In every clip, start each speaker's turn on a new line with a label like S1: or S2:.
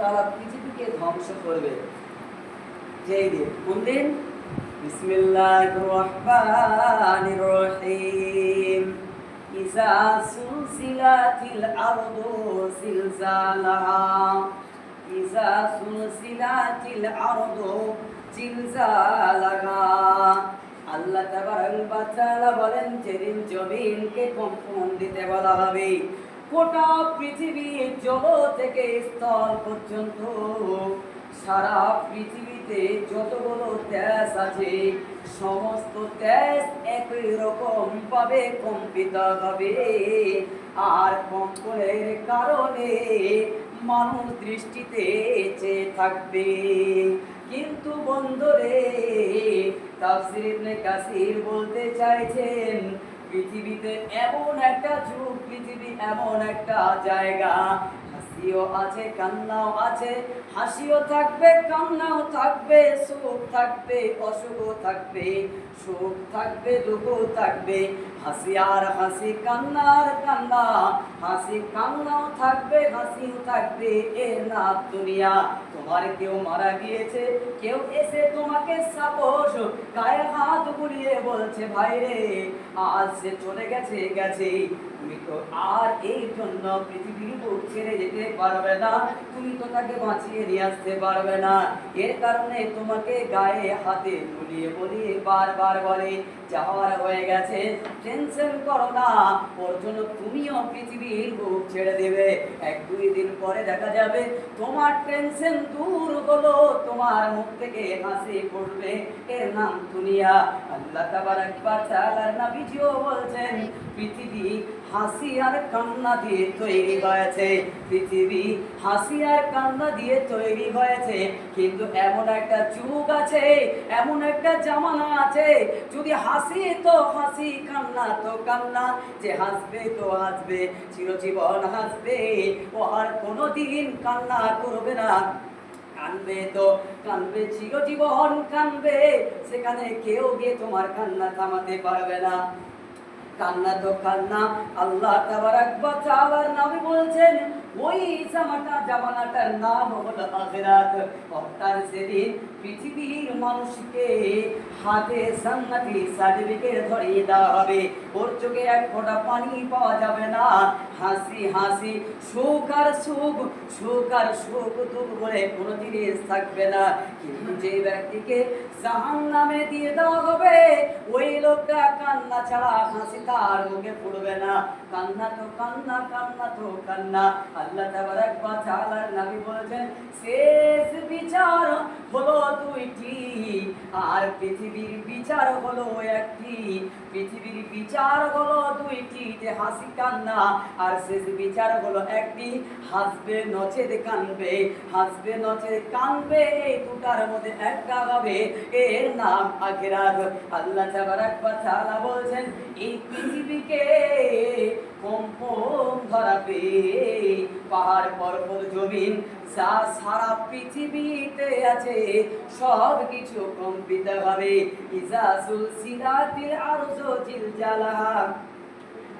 S1: তাআলা পৃথিবীকে ধ্বংস করবে। যেই দিন, কোন দিন? বিসমিল্লাহির রহমানির রহিম। ইযা সুলসিলাতিল আরদু জিলজালাহা, ইযা সুলসিলাতিল আরদু জিলজালাহা। আল্লাহ তাবারক ওয়া তাআলা বলেন, যেদিন জমিনকে কম্পন দিতে বলা হবে, গোটা পৃথিবীর জল থেকে স্থল পর্যন্ত সারা পৃথিবীতে যতগুলো দেশ আছে সমস্ত দেশ একই রকম ভাবে কম্পিত হবে। আর কম্পনের কারণে মানুষ দৃষ্টিতে চেয়ে থাকবে। কিন্তু বন্ধুরে, তাফসীর ইবনে কাসির বলতে চাইছেন, পৃথিবীতে এমন একটা যুগ, পৃথিবী এমন একটা জায়গা, হাসিও আছে কান্নাও আছে, হাসিও থাকবে কান্নাও থাকবে, সুখ থাকবে অসুখও থাকবে, সুখ থাকবে দুঃখও থাকবে, হাসি আর হাসি, কান্না আর কান্না, হাসি কান্নাও থাকবে হাসিও থাকবে। এর নাম দুনিয়া। তোমার কেউ মারা গিয়েছে, কেউ এসে তোমাকে সাপোস গায়ে হাত বুলিয়ে বলছে, ভাই রে আজ সে চলে গেছে গেছে, তুমি তো আর এই জন্য পৃথিবীর বুক ছেড়ে যেতে পারবে না, তুমি তো তাকে বাঁচিয়ে নিয়ে আসতে পারবে না। এর কারণে তোমাকে গায়ে হাতে বুলিয়ে বলিয়ে বারবার বলে, যাওয়ার হয়ে গেছে, টেনশন করো না, ওর জন্য তুমিও পৃথিবীর বুক ছেড়ে দেবে। এক দুই দিন পরে দেখা যাবে তোমার টেনশন দূর হলো, তোমার মুখ থেকে হাসি ফুটবে। এর নাম দুনিয়া। আল্লাহ তাবারক ওয়া তাআলার নবীজিও বলছেন, পৃথিবী হাসি আর কান্না দিয়ে তৈরি হয়েছে, পৃথিবী হাসি আর কান্না দিয়ে তৈরি হয়েছে। কিন্তু এমন একটা যুগ আছে, এমন একটা জামানা আছে, যদি হাসি তো হাসি, কান্না তো কান্না, যে হাসবে তো হাসবে, চিরজীবন হাসবে, ও আর কোনোদিন কান্না করবে না। কানবে তো কানবে, চিরজীবন কানবে, সেখানে কেউ গিয়ে তোমার কান্না থামাতে পারবে না। কান্না তো কান্না। আল্লাহ তাবারক ওয়া তাআলার নবী বলছেন, ওই জামানাটার নাম হলো আখিরাত। অর্থাৎ সেদিন পৃথিবীর মানুষকে হাতে জান্নাতি সার্টিফিকেট ধরিয়ে দেওয়া হবে, ওর চোখে এক ফোঁটা পানি পাওয়া যাবে না, হাসি হাসি, সুখ আর সুখ, সুখ আর সুখ, দুঃখ বলে কোনো জিনিস থাকবে না। কিন্তু যে ব্যক্তিকে জাহান্নামে দিয়ে দেওয়া হবে, ওই লোকটা কান্না ছাড়া হাসি তার মুখে ফুটবে না। কান্না তো কান্না, কান্না তো কান্না। আল্লাহ তাবারক ওয়া তাআলার নবী বলেছেন, শেষ বিচার হলো দুইটি, আর পৃথিবীর বিচার হলো একটি। পৃথিবীর বিচার হলো দুইটি, যে হাসি কান্না, আর শেষ বিচার হলো একটি, হাসবে নচেত কানবে, হাসবে নচেত কানবে, এই দুটার মধ্যে একটা হবে, এর নাম আখিরাত। আল্লাহ তাবারক ওয়া তাআলা বলছেন, এই পৃথিবীকে কম্পন ধরাবে, পাহাড় পর্বত জমিন যা সারা পৃথিবীতে আছে সব কিছু কম্পিত হবে। ইযা সুলসিলাতিল আরদু জিলজালাহা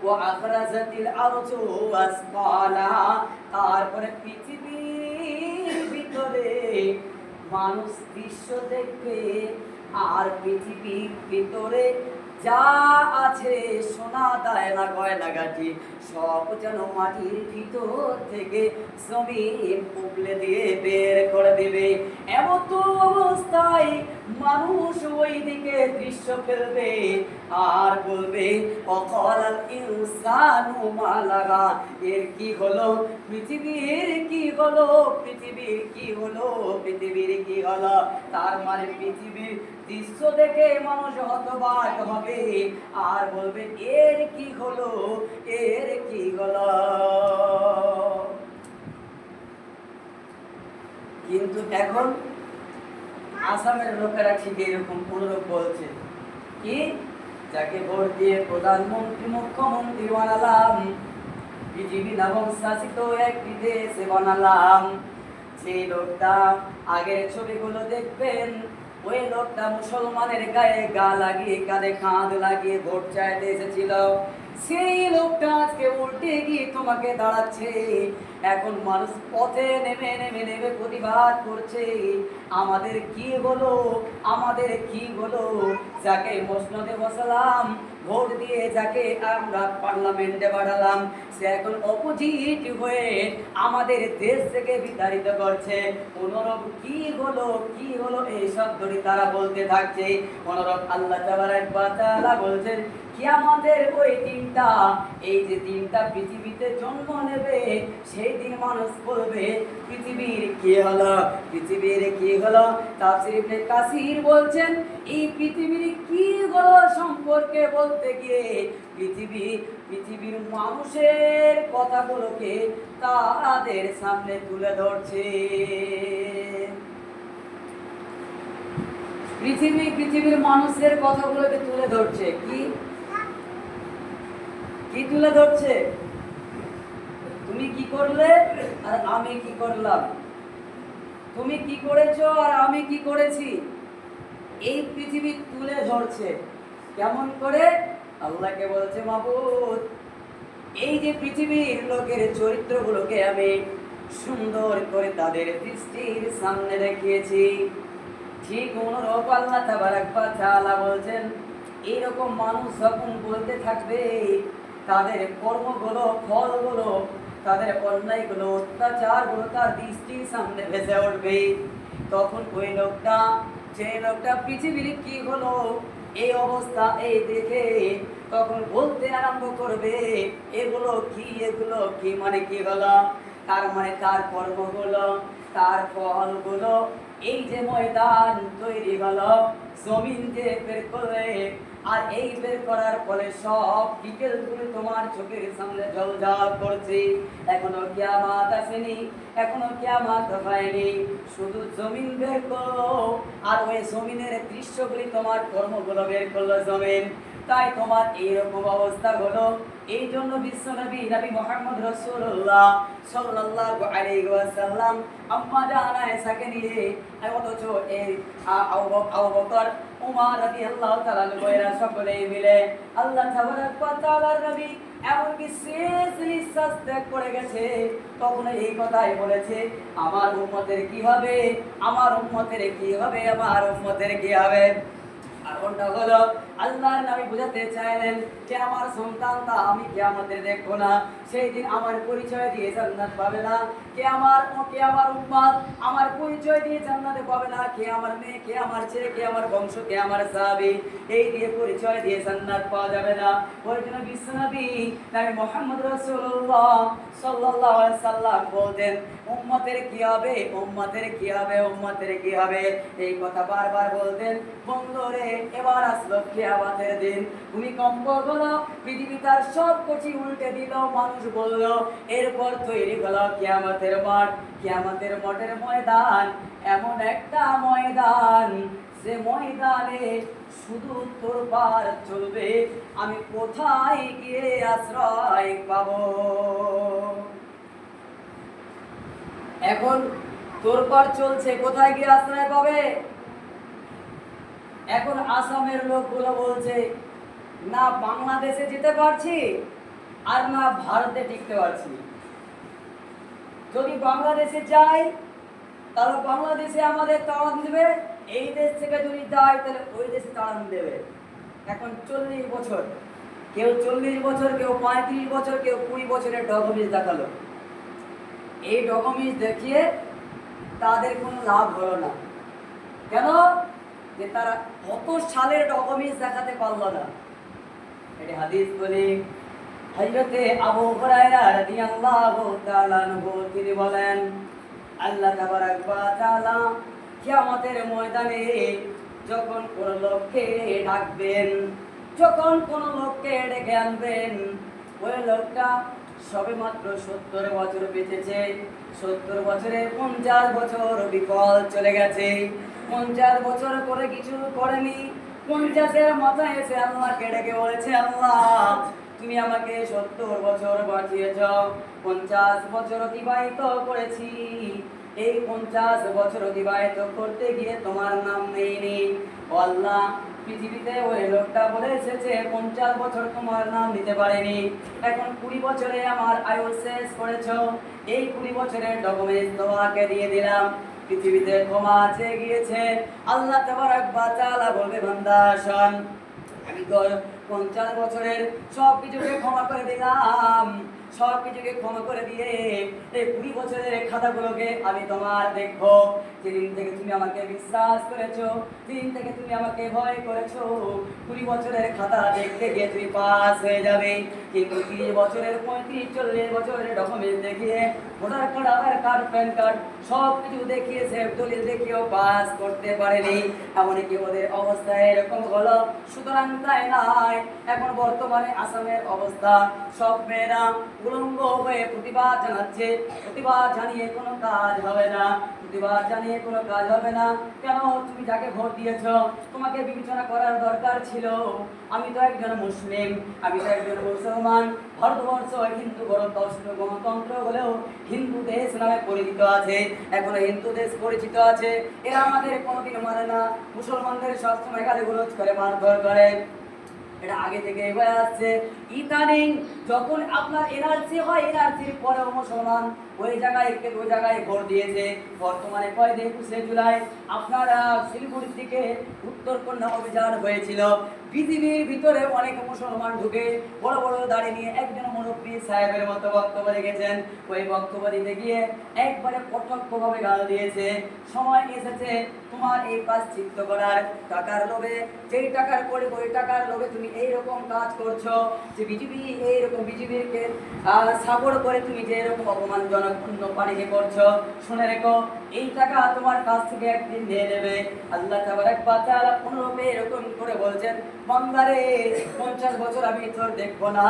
S1: ওয়া আখরাজাতিল আরদু আসকালাহা। তারপরে পৃথিবীর ভিতরে মানুষ দৃশ্য দেখবে, আর পৃথিবীর ভিতরে যা আছে সোনা দায়না গয়না গাটি সব যেন মাটির ভিতর থেকে জমিন উপলে দিয়ে বের করে দেবে। এমন তো অবস্থায় মানুষ ওই দিকে দৃশ্য ফেলবে আর বলবে, অকালাল ইনসানু মা লাগা, এর কি হলো, পৃথিবীর কি হলো, পৃথিবীর কি হলো, পৃথিবীর কি হলো। তার মানে পৃথিবীর দৃশ্য দেখে মানুষ হতবাক হবে আর বলবে, এর কি হলো, এর কি হলো। কিন্তু এখন আসামের লোকেরা ঠিক এরকম অনুরূপ বলছে, কি, যাকে ভোট দিয়ে প্রধানমন্ত্রী মুখ্যমন্ত্রী বানালাম, পৃথিবী নবম শাসিত একটি দেশে বানালাম, সেই লোকটা আগের ছবিগুলো দেখবেন, ওই লোকটা মুসলমানের গায়ে গা লাগিয়ে কাঁধে কাঁধ লাগিয়ে ভোট চাইতে এসেছিল, সেই লোকটা আজকে উল্টে গিয়ে তোমাকে দাঁড়াচ্ছে, এখন মানুষ পথে নেমে নেমে নেমে প্রতিবাদ করছে, আমাদের কি হলো, আমাদের কি হলো। যাকে মসনদে বসালাম, ভোট দিয়ে যাকে আমরা পার্লামেন্টে বাড়ালাম, সে এখন অপোজিট হয়ে আমাদের দেশ থেকে বিতাড়িত করছে। অনুরূপ কি হলো, কি হলো, এই শব্দটি তারা বলতে থাকছে। অনুরূপ আল্লাহ তাআলা বলছেন, কিয়ামতের ওই দিনটা, এই যে দিনটা পৃথিবীতে জন্ম নেবে, সেই দিন মানুষ বলবে পৃথিবীর কি হলো, পৃথিবীর কি হলো। তাফসীর ইবনে কাসির বলছেন, এই পৃথিবীর কি হলো সম্পর্কে বলতে গিয়ে পৃথিবীর মানুষের কথাগুলোকে তাদের সামনে তুলে ধরছে। পৃথিবীর মানুষের কথাগুলোকে তুলে ধরছে। কি তুলে ধরছে? তুমি কি করলে আর আমি কি করলাম, তুমি কি করেছো আর আমি কি করেছি, এই পৃথিবী তুলে ধরছে। কেমন করে? আল্লাহকে বলছে, মাবুদ, এই যে পৃথিবীর লোকের চরিত্রগুলোকে আমি সুন্দর করে তাদের দৃষ্টির সামনে দেখিয়েছি, ঠিক অনুরূপ আল্লাহ তাআলা বলছেন, এইরকম মানুষ যখন বলতে থাকবে, তাদের কর্মগুলো, ফলগুলো, তাদের অন্যায়গুলো, অত্যাচারগুলো তার দৃষ্টির সামনে ভেসে উঠবে। তখন ওই লোকটা, যে লোকটা পৃথিবীর কি হলো এই অবস্থা এই দেখে, তখন বলতে আরম্ভ করবে, এগুলো কি, মানে কি হলো, তার মানে তার কর্মগুলো, তার ফলগুলো, এই যে ময়দান তৈরি হলো, জমিন যে বের করলে, আর এই বের করার ফলে সব ডিটেলসগুলো তোমার চোখের সামনে ঝলঝল করছে। এখনো কিয়ামত আসেনি, এখনো কিয়ামত হয়নি, শুধু জমিন বের করলো, আর ওই জমিনের দৃশ্যগুলি তোমার কর্মগুলো বের করলো জমিন। তাই তোমার এইরকম অবস্থা হলো। এই জন্য বিশ্বনবী নবী মুহাম্মদ রাসূলুল্লাহ সাল্লাল্লাহু আলাইহি ওয়াসাল্লাম আম্মা জানা আয়েশাকে নিয়ে, অথচ এই আবু বকর, উমর রাদিয়াল্লাহু তাআলা এরা সকলে মিলে আল্লাহ তাআলার নবী এমনকি শেষ নিঃশ্বাস ত্যাগ করে গেছে, তখন এই কথাই বলেছে, আমার উম্মতের কি হবে, আমার উম্মতের কি হবে, আমার উম্মতের কি হবে। কারণটা হলো, আল্লাহর নবী বুঝাতে চাইলেন যে আমার সন্তানটা আমি কিয়ামতে দেখবো না, সেই দিন আমার পরিচয় দিয়ে জান্নাত পাবে না। কে আমার উম্মত, আমার পরিচয় দিয়ে জান্নাতে পাবে না। কে আমার মেয়ে, কে আমার ছেলে, কে আমার বংশ, কে আমার সাহাবী, এই দিয়ে পরিচয় দিয়ে জান্নাত পাওয়া যাবে না। ওই জন্য বিশ্বনবী নবী মুহাম্মদ রাসূলুল্লাহ সাল্লাল্লাহু আলাইহি সাল্লাম বলতেন, উম্মতের কি হবে, উম্মতের কি হবে, উম্মতের কি হবে, এই কথা বারবার বলতেন। বন্ধুরে, এবার আসলো কিয়ামতের দিন, ভূমিকম্প হলো, পৃথিবী তার সব কিছু উল্টে দিল, মানুষ বলল, এরপর তৈরি হলো কিয়ামতের মাঠ। কিয়ামতের মাঠের ময়দান এমন একটা ময়দান, যে ময়দানে শুধু তোলপাড় চলবে, আমি কোথায় গিয়ে আশ্রয় পাবো। এখন তোলপাড় চলছে, কোথায় গিয়ে আশ্রয় পাবে। এখন আসামের লোকগুলো বলছে, না বাংলাদেশে যেতে পারছি, আর না ভারতে টিকতে পারছি। যদি বাংলাদেশে যাই, তাহলে বাংলাদেশে আমাদের তাড়ান দেবে, এই দেশ থেকে যদি যাই তাহলে ওই দেশে তাড়ান দেবে। এখন 40 বছর, কেউ 40 বছর, কেউ 35 বছর, কেউ 20 বছরের ডকুমেন্টস দেখালো। এই ডকুমেন্টস দেখিয়ে তাদের কোনো লাভ হলো না। কেন? যে তারা কত সালের ডকুমেন্টস দেখাতে পারলো না। এটি হাদিস বলি, হযরতে আবু হুরায়রা রাদিয়াল্লাহু তাআলা আনহু তিনি বলেন, আল্লাহ তাবারাক ওয়া তাআলা কিয়ামতের ময়দানে যখন কোন লোককে ডাকবেন, যখন কোন লোককে ডেকে আনবেন, ওই লোকটা সবেমাত্র 70 বছর বেঁচেছে, 70 বছরে 50 বছর বিকল চলে গেছে, 50 বছর করে কিছু করেনি। 50-এর মাথায় এসে আল্লাহকে ডেকে বলেছে, আল্লাহ তুমি আমাকে 70 বছর বাঁচিয়েছ, 50 বছর অতিবাহিত করেছি, এই 50 বছর অতিবাহিত করতে গিয়ে তোমার নাম নেইনি। ও আল্লাহ, পৃথিবীতে ওই লোকটা বলে এসেছে 50 বছর তোমার নাম নিতে পারেনি, এখন 20 বছরে আমার আয়ু শেষ করেছো, এই 20 বছরের ডকুমেন্টস তোমাকে দিয়ে দিলাম। পৃথিবীতে ক্ষমা চেয়ে গিয়েছে। আল্লাহ তাবারক ওয়া তাআলা বলবে বান্দা শোন, আমি তো 50 বছরের সব কিছুকে ক্ষমা করে দিলাম, সব কিছুকে ক্ষমা করে দিয়ে এই 20 বছরের খাতাগুলোকে আমি তোমার দেখবো। যেদিন থেকে তুমি আমাকে বিশ্বাস করেছো, যেদিন থেকে তুমি আমাকে ভয় করেছো, 20 বছরের খাতা দেখতে গিয়ে তুমি পাস হয়ে যাবে। কিন্তু 30 বছরের 35-40 বছরের ডকুমেন্ট দেখিয়ে, ভোটার কার্ড, আধার কার্ড, প্যান কার্ড সব কিছু দেখিয়ে সে দলিল দেখিয়েও পাস করতে পারেনি। এমনকি ওদের অবস্থা এরকম হলো। সুতরাং তাই নয়, এখন বর্তমানে আসামের অবস্থা, সব মেয়েরা উলঙ্গ হয়ে প্রতিবাদ জানাচ্ছে। প্রতিবাদ জানিয়ে কোনো কাজ হবে না, প্রতিবাদ জানিয়ে কোনো কাজ হবে না। কেন? তুমি যাকে ভোট দিয়েছ তোমাকে বিবেচনা করার দরকার ছিল। আমি তো একজন মুসলিম, আমি তো একজন মুসলমান। ভারতবর্ষ হিন্দু গণতন্ত্র হলেও হিন্দু দেশ নামে পরিচিত আছে, এখনো হিন্দু দেশ পরিচিত আছে। এরা আমাদের কোনোদিন মানে না, মুসলমানদের সবসময় গালিগুলোজ করে, মারধর করে। এটা আগে থেকে হয়ে আসছে। ইদানিং যখন আপনার এনআরসি হয়, এনআরসির পরেও মুসলমান ওই জায়গায় ভোট দিয়েছে। বর্তমানে 21শে জুলাই আপনারা শিলিগুড়ির দিকে উত্তরকন্যা অভিযান হয়েছিল। পৃথিবীর ভিতরে অনেক মুসলমান ঢুকে বড় বড় দাড়ি নিয়ে একজন মুরব্বী সাহেবের মতো বক্তব্য রেখেছেন। ওই বক্তব্য দিতে গিয়ে একবারে কঠোরভাবে গাল দিয়েছে। সময় এসেছে তোমার এই কাজ চিত্ত করার। টাকার লোভে, যেই টাকার করে ওই টাকার লোভে তুমি এইরকম কাজ করছো, যে বিজেপিকে সাপোর্ট করে তুমি যে এরকম অপমানজনক পূর্ণ পানিকে করছো, শুনে রেখো এই টাকা তোমার কাছ থেকে একদিন নিয়ে নেবে। আল্লাহ তাবারক ওয়া তাআলা পুনরূপে এরকম করে বলছেন, বান্দারে 50 বছর আমি তোর দেখবো না,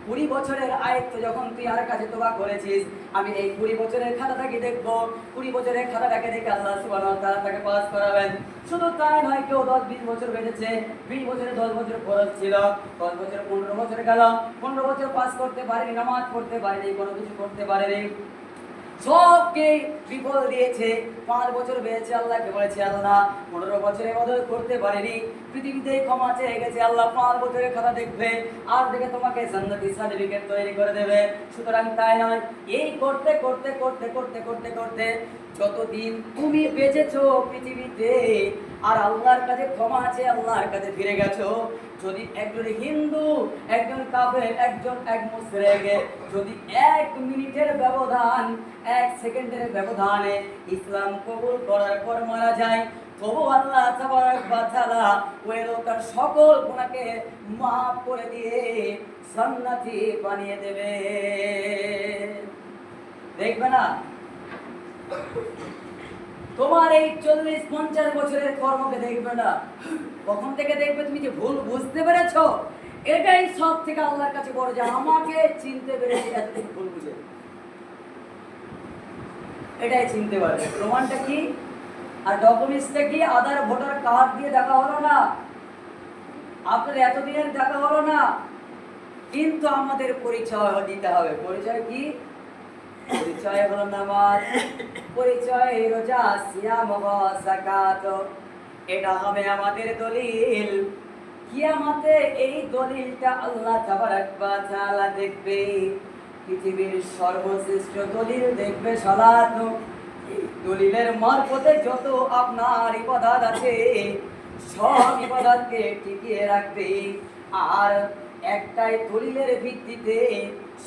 S1: 20 বছরের আয়ত্ত যখন তুই আর কাছে তোবা করেছিস, আমি এই 20 বছরের খাতাটাকে দেখবো। 20 বছরের খাতাটাকে দেখে আল্লাহ সুবহানাহু ওয়া তাআলা তাকে পাস করাবেন। শুধু তাই নয়, কেউ 10-20 বছর বেঁচেছে, 20 বছরে 10 বছর খরচ ছিল, 10 বছর 15 বছর গেল, 15 বছর পাস করতে পারেনি, নামাজ পড়তে পারেনি, কোনো কিছু করতে পারেনি, সবকে বিফল দিয়েছে। 5 বছর বেঁচে আল্লাহকে বলেছে, আল্লাহ 15 বছরে মদত করতে পারেনি, পৃথিবীতে ক্ষমা চেয়ে গেছে, আল্লাহ 5 বছরের কথা দেখবে আর দেখে তোমাকে জান্নাতি সার্টিফিকেট তৈরি করে দেবে। সুতরাং তাই নয়, এই করতে করতে করতে করতে করতে করতে যতদিন তুমি বেঁচেছো পৃথিবীতে আর আল্লাহর কাছে ক্ষমা আছে, আল্লাহর কাছে ফিরে গেছো, যদি একজন হিন্দু, একজন কাফের, এক মুশরিক যদি 1 মিনিটের ব্যবধান, 1 সেকেন্ডের ব্যবধানে ইসলাম কবুল করার পর মারা যায়, তবু আল্লাহ তাবারক ওয়া তাআলা ওই লোকের সকল গুনাহকে মাফ করে দিয়ে জান্নাতি বানিয়ে দেবে। দেখবে না? তোমার এই 40-50 বছরের কর্মকে দেখবে না, কখন থেকে দেখবে তুমি যে ভুল বুঝতে পেরেছো। এটাই সব থেকে আল্লাহর কাছে বড়, যে আমাকে চিনতে পেরেছি এতটুকু ভুল বুঝে, এটাই চিনতে পারবে। প্রমাণটা কি? আর ডকুমেন্টসটা কি? আধার ভোটার কার্ড দিয়ে দেখা হলো না, আপনার এতদিনের দেখা হলো না, কিন্তু আমাদের পরিচয় দিতে হবে। পরিচয় কি? পরিচয় হলো নামাজ, পরিচয় রোজা, সিয়াম ওয়া যাকাত। এটা হবে আমাদের দলিল। কিয়ামতে এই দলিলটা আল্লাহ তাবারক ওয়া তাআলা দেখবে। পৃথিবীর সর্বশ্রেষ্ঠ দলিল দেখবে সালাত। এই দলিলের মারফতে যত আপনার ইবাদত আছে সব ইবাদতকে টিকিয়ে রাখবে। আর একটাই দলিলের ভিত্তিতে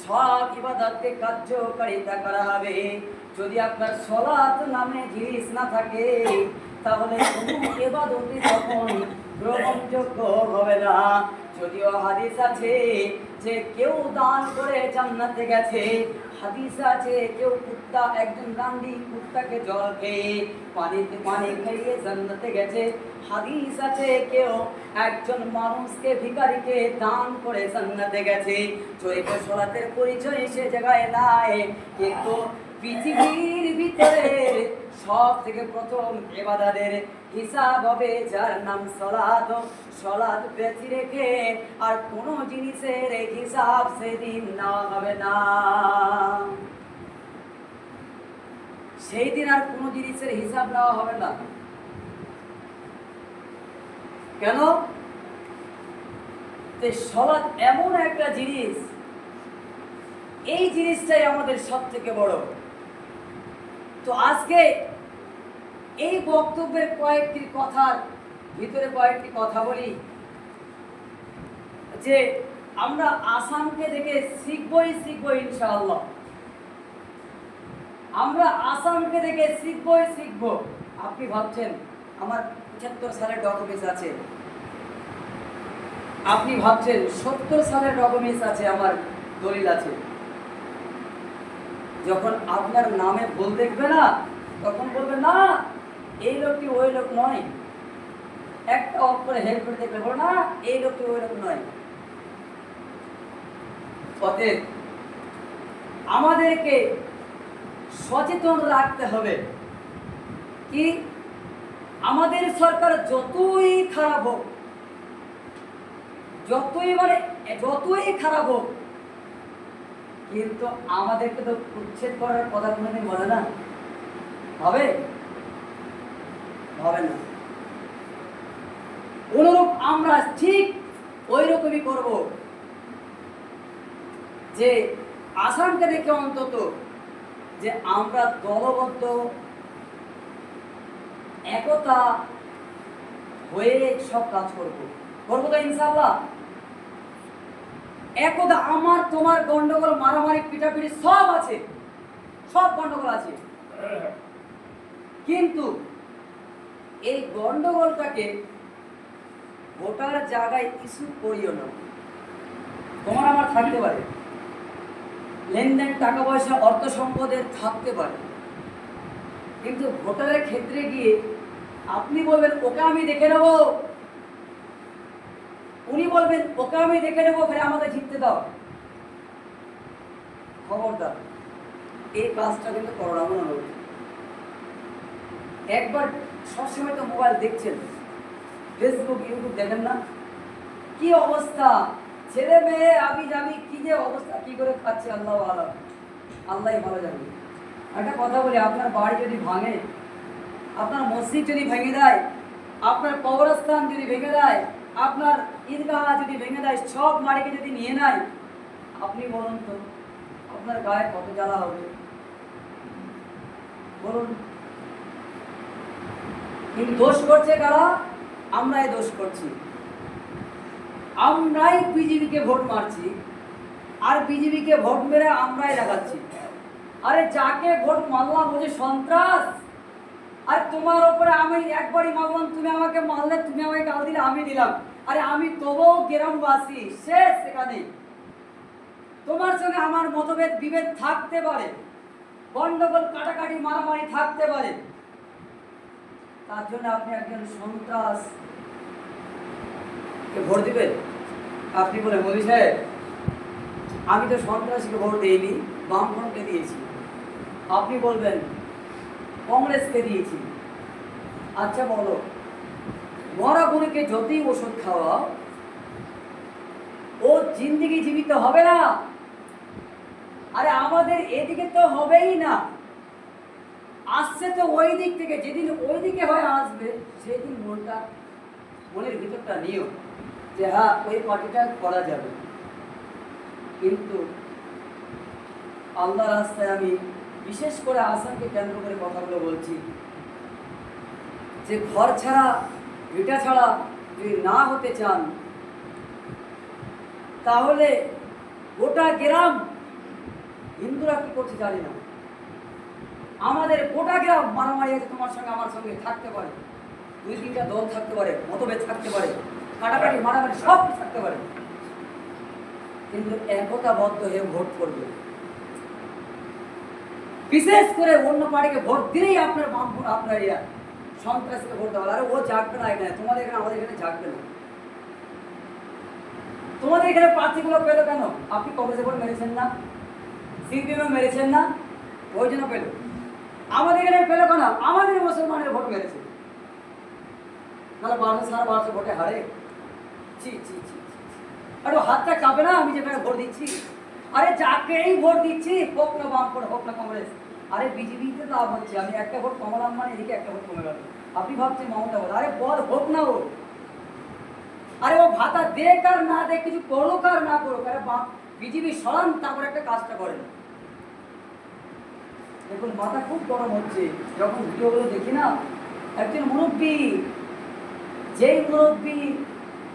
S1: সব ইবাদতকে কার্যকারিতা করা হবে। যদি আপনার সালাত নামে জিনিস না থাকে, তাহলে কোনো ইবাদতই তখন গ্রহণযোগ্য হবে না। যদিও হাদিস আছে যে কেউ দান করে জান্নাতে গেছে, হাদিস আছে কেউ একজন গান্ধী কুত্তাকে জল খেয়ে পানি খাইয়ে জান্নাতে গেছে, হাদিস আছে কেউ একজন মানুষকে ভিখারিকে দান করে জান্নাতে গেছে। জৈব সালাতের পরিচয় সে জায়গায় নাই, কিন্তু পৃথিবীর ভিতরে সব থেকে প্রথম ইবাদতের হিসাব হবে যার নাম সালাত। সালাত বেঁচে রেখে আর কোনো জিনিসের হিসাব সেদিন নেওয়া হবে না। সেই দিন আর কোনো জিনিসের হিসাব নেওয়া হবে না। কেন? সলাৎ এমন একটা জিনিস, এই জিনিসটাই আমাদের সব থেকে বড়। তো আজকে এই বক্তব্যের কয়েকটি কথার ভিতরে কয়েকটি কথা বলি, যে আমরা আসামকে দেখে শিখবই ইনশাআল্লাহ। আমরা আসামকে দেখে শিখব। আপনি ভাবছেন আমার 75 সালের ডকুমেন্টস আছে, আপনি ভাবছেন 70 সালের ডকুমেন্টস আছে, আমার দলিল আছে। যখন আপনার নামে ভুল দেখবে না, তখন বলবে না এই লোকটি ওই লোক নয়। একটা অক্ষরে হেল্প করে দেখবে, বলো না এই লোকটি ওই লোক নয়। অতএব আমাদেরকে সচেতন রাখতে হবে। কি, আমাদের সরকার যতই খারাপ হোক, যতই খারাপ হোক, কিন্তু আমাদেরকে তো উচ্ছেদ করার কথা কোনোদিন বলে না, হবে না। অনুরূপ আমরা ঠিক ওই রকমই করব, যে আসামকে দেখে অন্তত যে আমরা দলবদ্ধ একতা হয়ে সব কাজ করবো তো ইনশাআল্লাহ। একদা আমার তোমার গন্ডগোল, মারামারি, পিটাপিটি সব আছে, সব গন্ডগোল আছে, কিন্তু এই গন্ডগোলটাকে ভোটার জায়গায় ইস্যু করিও না। তোমার আমার থাকতে পারে, লেনদেন, টাকা পয়সা, অর্থ সম্পদের থাকতে পারে, কিন্তু ভোটারের ক্ষেত্রে গিয়ে আপনি বলবেন ওকে আমি দেখে নেব, উনি বলবেন ওকে আমি দেখে নেবো, ফের আমাকে জিততে দাও। খবরদার, এই কাজটা কিন্তু করো না। মনে হল একবার সবসময় তো মোবাইল দেখছেন, ফেসবুক, ইউটিউব দেখেন না? কি অবস্থা, ছেলে মেয়ে আবি যাবি, কি যে অবস্থা, কি করে খাচ্ছে আল্লাহ আলাম, আল্লাহ ভালো জানে। একটা কথা বলি, আপনার বাড়ি যদি ভাঙে, আপনার মসজিদ যদি ভেঙে দেয়, আপনার কবরস্থান যদি ভেঙে দেয়, আপনার ঈদগাহ যদি ভেঙে দেয়, সব মাটিকে যদি নিয়ে নেয়, আপনি বলুন তো আপনার গায়ে কত জ্বালা হবে, বলুন। কিন্তু দোষ করছে কারা? আমরাই দোষ করছি, আমরাই বিজেপিকে ভোট মারছি, আর বিজেপিকে ভোট মেরে আমরাই দেখাচ্ছি। আরে যাকে ভোট মারলাম ও যে সন্ত্রাস, আর তোমার উপরে আমি একবারই মারলাম, তুমি আমাকে মারলে, তুমি আমাকে গাল দিলে, আমি দিলাম, আরে আমি তবুও গ্রামবাসী, শেষ সেখানে। তোমার সঙ্গে আমার মতভেদ বিভেদ থাকতে পারে, গন্ডগোল, কাটাকাটি, মারামারি থাকতে পারে, তার জন্য আপনি একজন সন্ত্রাস ভোট দিবেন? আপনি বলে মোদী সাহেব আমি তো সন্ত্রাসীকে ভোট দিইনি, বামফ্রন্টকে দিয়েছি। আপনি বলবেন কংগ্রেসকে দিয়েছি। আচ্ছা বলো, মরা বুড়িকে যতই ওষুধ খাওয়া, ও জিন্দিগি জীবিত হবে না। আরে আমাদের এদিকে তো হবেই না, আসছে তো ওই দিক থেকে। যেদিন ওই দিকে হয় আসবে, সেদিন মনের ভিতরটা নিও যে হ্যাঁ ওই পার্টিটা করা যাবে। কিন্তু আল্লাহ রাস্তায় আমি বিশেষ করে আসামকে কেন্দ্র করে কথাগুলো বলছি, যে ঘর ছাড়া, ভিটা ছাড়া যদি না হতে চান, তাহলে গোটা গ্রাম, হিন্দুরা কি করছে জানি না, আমাদের গোটা গ্রাম মারামারি আছে, তোমার সঙ্গে আমার সঙ্গে থাকতে পারে, 2-3টা দল থাকতে পারে, মতভেদ থাকতে পারে, কাটাকাটি, মারামারি সব থাকতে পারে, কিন্তু একতাবদ্ধ হয়ে ভোট করবে। বিশেষ করে অন্য পার্টিকে ভোট দিলেই আপনার সন্ত্রাসীকে ভোট দেওয়া। আরে ও জাগবে না এখানে, তোমাদের এখানে, আমাদের এখানে জাগবে না। তোমাদের এখানে প্রার্থীগুলো পেলো কেন? আপনি কংগ্রেসে ভোট মেরেছেন না, সিপিএমে মেরেছেন না, ওই জন্য পেল। আমাদের এখানে পেলো কেন? আমাদের মুসলমানের ভোট মেরেছে, নাহলে 1200-1250 ভোটে হারে। ছি ছি ছি, আরে হাতটা কাঁপে না আমি যেখানে ভোট দিচ্ছি? আরে যাকেই ভোট দিচ্ছি, হোক না বামফ্রন্ট, হোক না কংগ্রেস, আরে বিজেপিতে লাভ হচ্ছে। আমি একটা ভোট কমালাম মানে এদিকে একটা ভোট কমে গেল। আপনি ভাবছেন মমতা বল, আরে বল হোক না, ও আরে ও ভাতা দেখ আর না দেখ, কিছু করুক আর না করুক, আরে বিজেপি সরান, তারপর একটা কাজটা করেন। দেখুন মাথা খুব গরম হচ্ছে যখন ভিডিওগুলো দেখি না। একজন মুরব্বী, যেই মুরব্বী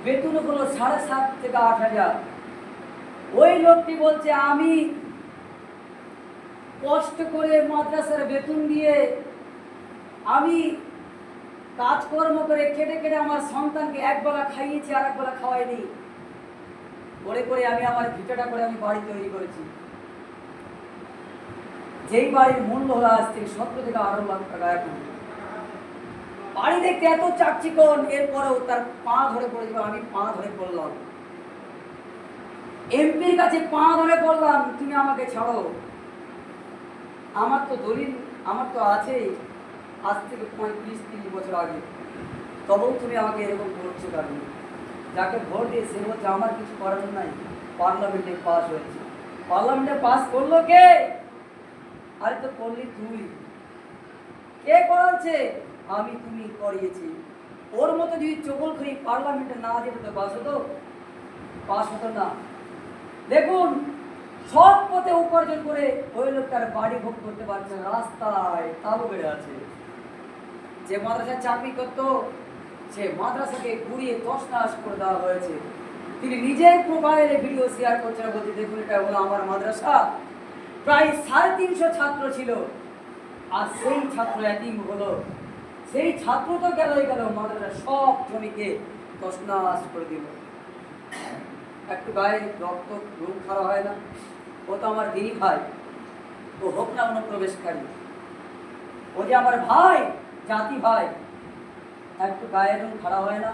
S1: বেতন হলো 7,500 থেকে 8,000, ওই লোকটি বলছে আমি কষ্ট করে মাদ্রাসার বেতন দিয়ে, আমি কাজকর্ম করে কেটে কেটে আমার সন্তানকে একবেলা খাইয়েছি আর একবেলা খাওয়াইনি, করে করে আমি আমার ভিটাটা করে আমি বাড়ি তৈরি করেছি, যেই বাড়ির মূল্য হলো আজ থেকে 17 থেকে 18 লাখ টাকা। এখন বাড়ি দেখতে এত চাকচিকন, এরপরেও তার পা ধরে পড়েছিল, আমি পা ধরে পড়লাম, এমপির কাছে পা ধরে পড়লাম, তুমি আমাকে ছাড়ো, আমার তো দলিল, আমার তো আছেই আজ থেকে 35-30 বছর আগে, তবেও তুমি আমাকে এরকম করছো কারণ যাকে ভোট দিয়ে সে বলছে আমার কিছু করার নাই, পার্লামেন্টে পাস হয়েছে। পার্লামেন্টে পাস করলো কে? আরে তো করলি তুই। কে করাচ্ছে? আমি, তুমি করিয়েছি। ওর মতো যদি চকলখড়ি পার্লামেন্টে না যেত তো পাস হতো না। দেখুন সৎ পথে উপার্জন করে ওই লোক তার বাড়ি ভোগ করতে পারছে না, রাস্তায় তাবু বেড়ে আছে। যে মাদ্রাসায় চাকরি করতো সে মাদ্রাসাকে ঘুরিয়ে তছনছ করে দেওয়া হয়েছে। তিনি নিজের প্রোফাইলে ভিডিও শেয়ার করছেন, বলছে দেখুন এটা হলো আমার মাদ্রাসা, প্রায় 350 ছাত্র ছিল, আর সেই ছাত্র এতিম হলো, সেই ছাত্র তো গেলই গেল, মাদ্রাসা সব জমিকে তছনছ করে দিল। একটু গায়ে রক্ত রূপ খারাপ হয় না? ও তো আমার দিনী ভাই, ও হোক না অনুপ্রবেশকারী, ও যে আমার ভাই, জাতি ভাই, একটু গায়ে রূপ খারাপ হয় না?